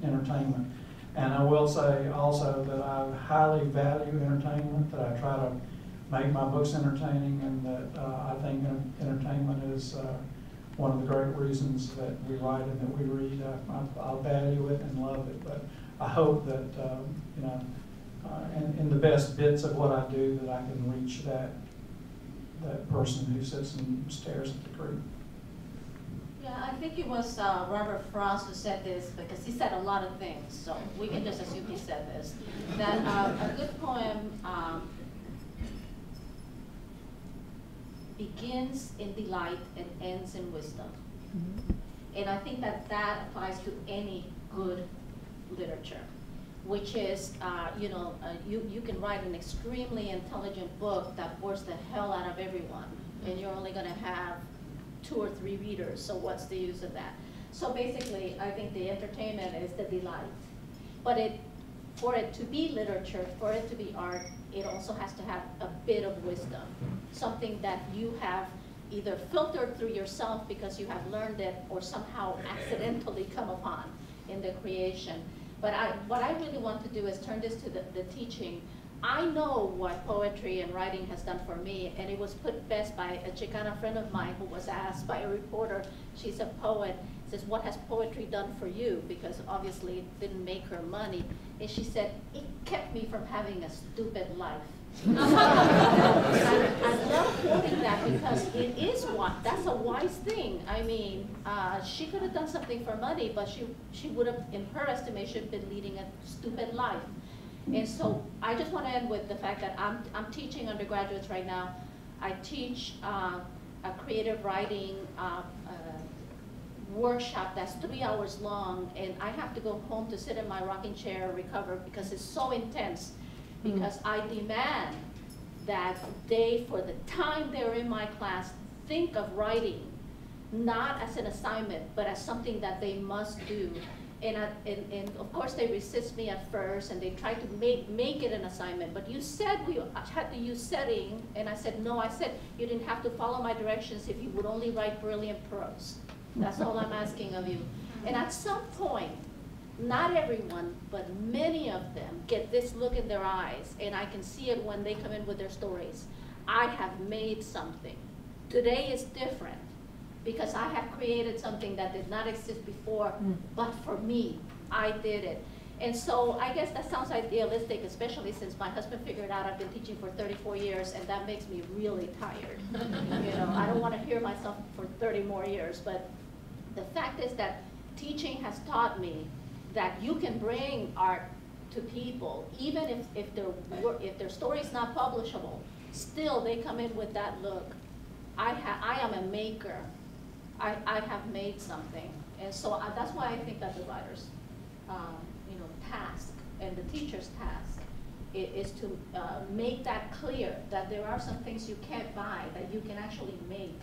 entertainment. And I will say also that I highly value entertainment, that I try to make my books entertaining, and that I think entertainment is one of the great reasons that we write and that we read. I value it and love it, but I hope that, in the best bits of what I do, that I can reach that person who sits and stares at the creek. Yeah, Yeah, I think it was Robert Frost who said this, because he said a lot of things, so we can just assume he said this. That a good poem begins in delight and ends in wisdom. And I think that that applies to any good literature, which is, you can write an extremely intelligent book that bores the hell out of everyone, and you're only gonna have 2 or 3 readers, so what's the use of that? So basically, I think the entertainment is the delight. But for it to be literature, for it to be art, it also has to have a bit of wisdom, something that you have either filtered through yourself because you have learned it or somehow accidentally come upon in the creation. But what I really want to do is turn this to the teaching. I know what poetry and writing has done for me, and it was put best by a Chicana friend of mine who was asked by a reporter. She's a poet, says, what has poetry done for you? Because obviously it didn't make her money. And she said, it kept me from having a stupid life. I love quoting that because it is that's a wise thing. I mean, she could have done something for money, but she would have, in her estimation, been leading a stupid life. And so I just want to end with the fact that I'm teaching undergraduates right now. I teach a creative writing workshop that's 3 hours long, and I have to go home to sit in my rocking chair, recover, because it's so intense. Because I demand that they, for the time they're in my class, think of writing not as an assignment, but as something that they must do. And of course they resist me at first, and they try to make it an assignment. But you said we had to use setting, and I said no. I said you didn't have to follow my directions if you would only write brilliant prose. That's all I'm asking of you. And at some point, not everyone, but many of them get this look in their eyes, and I can see it when they come in with their stories. I have made something. Today is different because I have created something that did not exist before, but for me, I did it. And so I guess that sounds idealistic, especially since my husband figured out I've been teaching for 34 years, and that makes me really tired. I don't want to hear myself for 30 more years, but the fact is that teaching has taught me that you can bring art to people, even if their story is not publishable, still they come in with that look. I am a maker. I have made something. And so that's why I think that the writer's task and the teacher's task is to make that clear, that there are some things you can't buy, that you can actually make.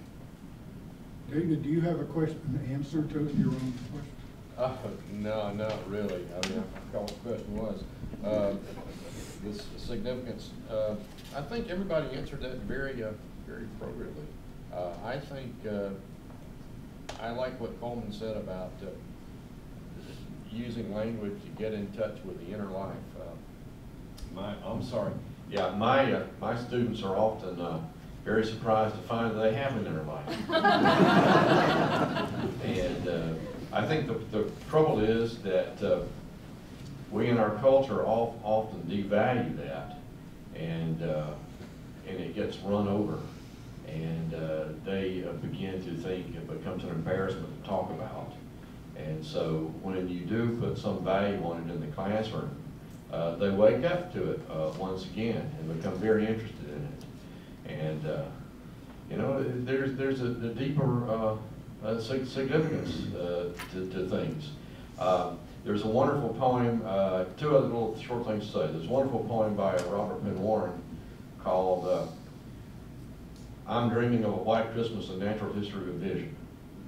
David, do you have a question, an answer to your own question? No, not really. I mean, I forgot what the question was. The significance. I think everybody answered that very, very appropriately. I think I like what Coleman said about using language to get in touch with the inner life. I'm sorry. Yeah, my students are often very surprised to find that they have an inner life. And I think the trouble is that we in our culture often devalue that, and it gets run over, and they begin to think it becomes an embarrassment to talk about. And so when you do put some value on it in the classroom, they wake up to it once again and become very interested in it. And there's a deeper significance to things. There's a wonderful poem, 2 other little short things to say. There's a wonderful poem by Robert Penn Warren called I'm Dreaming of a White Christmas, A Natural History of Vision.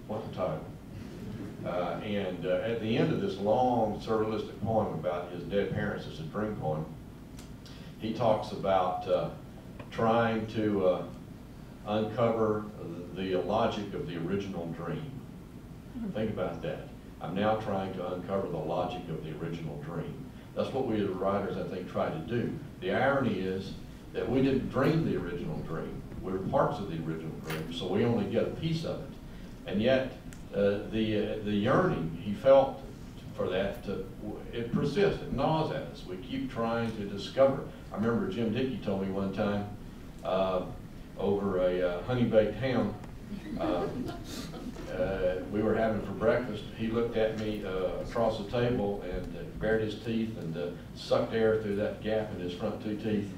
What's the title? And at the end of this long surrealistic poem about his dead parents, it's a dream poem, he talks about trying to uncover the logic of the original dream. Think about that. I'm now trying to uncover the logic of the original dream. That's what we as writers, I think, try to do. The irony is that we didn't dream the original dream. We're parts of the original dream, so we only get a piece of it. And yet, the yearning he felt for that, it persists, it gnaws at us. We keep trying to discover. I remember Jim Dickey told me one time over a honey-baked ham, we were having for breakfast. He looked at me across the table and bared his teeth and sucked air through that gap in his front 2 teeth.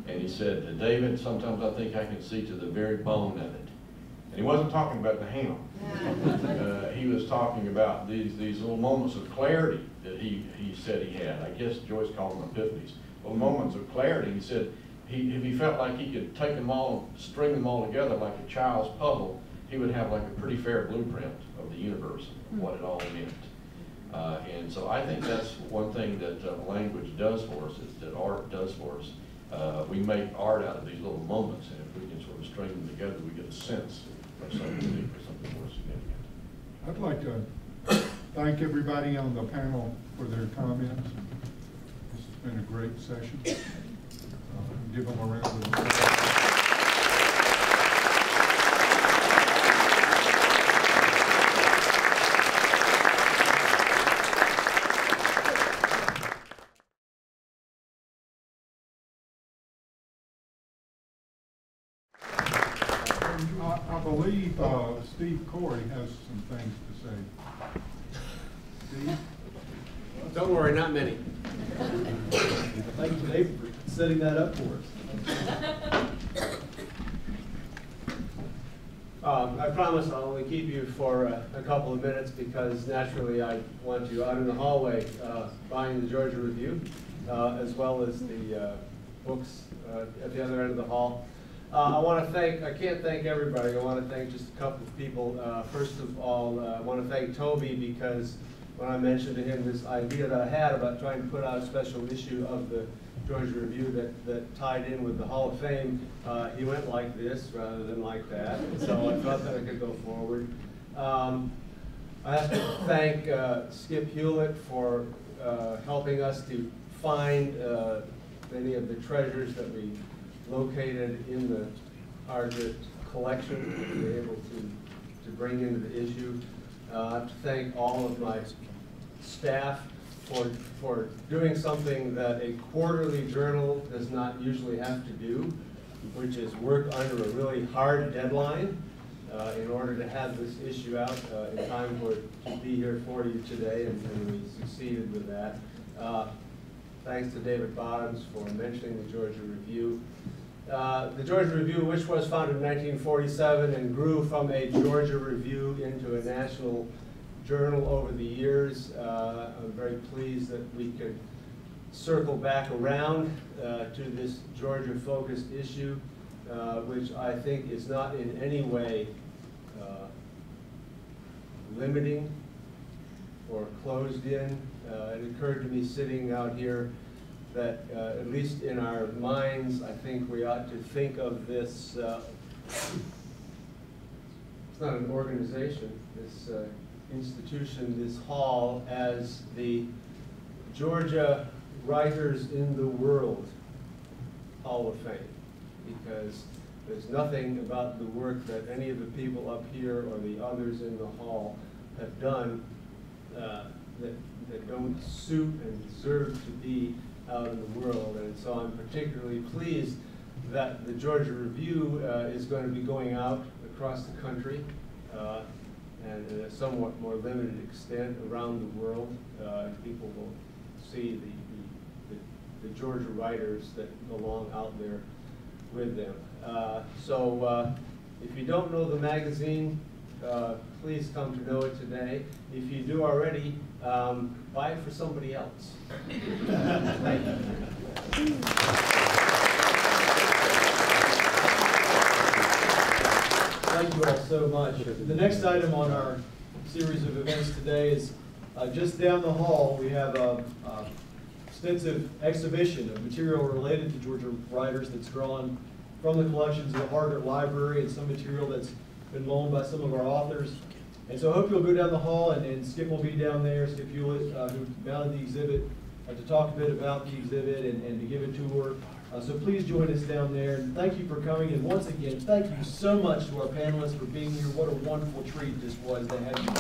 And he said, David, sometimes I think I can see to the very bone of it. And he wasn't talking about the ham. He was talking about these little moments of clarity that he said he had. I guess Joyce called them epiphanies. Well, moments of clarity, he said, if he felt like he could take them all, string them all together like a child's puzzle, he would have like a pretty fair blueprint of the universe, and what it all meant. And so I think that's one thing that language does for us, that art does for us. We make art out of these little moments, and if we can sort of string them together, we get a sense of something unique or something more significant. I'd like to thank everybody on the panel for their comments. This has been a great session. Give them a round of applause. I believe Steve Corey has some things to say. Steve? Don't worry, not many. Thank you, Dave, for setting that up for us. I promise I'll only keep you for a couple of minutes because naturally I want you out in the hallway buying the Georgia Review as well as the books at the other end of the hall. I can't thank everybody. I want to thank just a couple of people. First of all, I want to thank Toby because when I mentioned to him this idea that I had about trying to put out a special issue of the Georgia Review that tied in with the Hall of Fame, he went like this rather than like that. So I thought that I could go forward. I have to thank Skip Hewlett for helping us to find many of the treasures that we located in the Hargett collection to be able to bring into the issue. I have to thank all of my staff for doing something that a quarterly journal does not usually have to do, which is work under a really hard deadline in order to have this issue out in time for it to be here for you today, and we succeeded with that. Thanks to David Bottoms for mentioning the Georgia Review. The Georgia Review, which was founded in 1947 and grew from a Georgia Review into a national journal over the years. I'm very pleased that we could circle back around to this Georgia-focused issue, which I think is not in any way limiting or closed in. It occurred to me sitting out here that at least in our minds, I think we ought to think of this, it's not an organization, this institution, this hall, as the Georgia Writers in the World Hall of Fame, because there's nothing about the work that any of the people up here or the others in the hall have done that don't suit and deserve to be out in the world. And so I'm particularly pleased that the Georgia Review is going to be going out across the country and in a somewhat more limited extent around the world. People will see the Georgia writers that belong out there with them. So if you don't know the magazine, please come to know it today. If you do already, buy it for somebody else. Thank you. Thank you all so much. The next item on our series of events today is just down the hall. We have an extensive exhibition of material related to Georgia writers that's drawn from the collections of the Hargett Library and some material that's been loaned by some of our authors. And so I hope you'll go down the hall, and Skip will be down there, Skip Hewlett, who mounted the exhibit, to talk a bit about the exhibit and to give a tour. So please join us down there. And thank you for coming. And once again, thank you so much to our panelists for being here. What a wonderful treat this was to have you.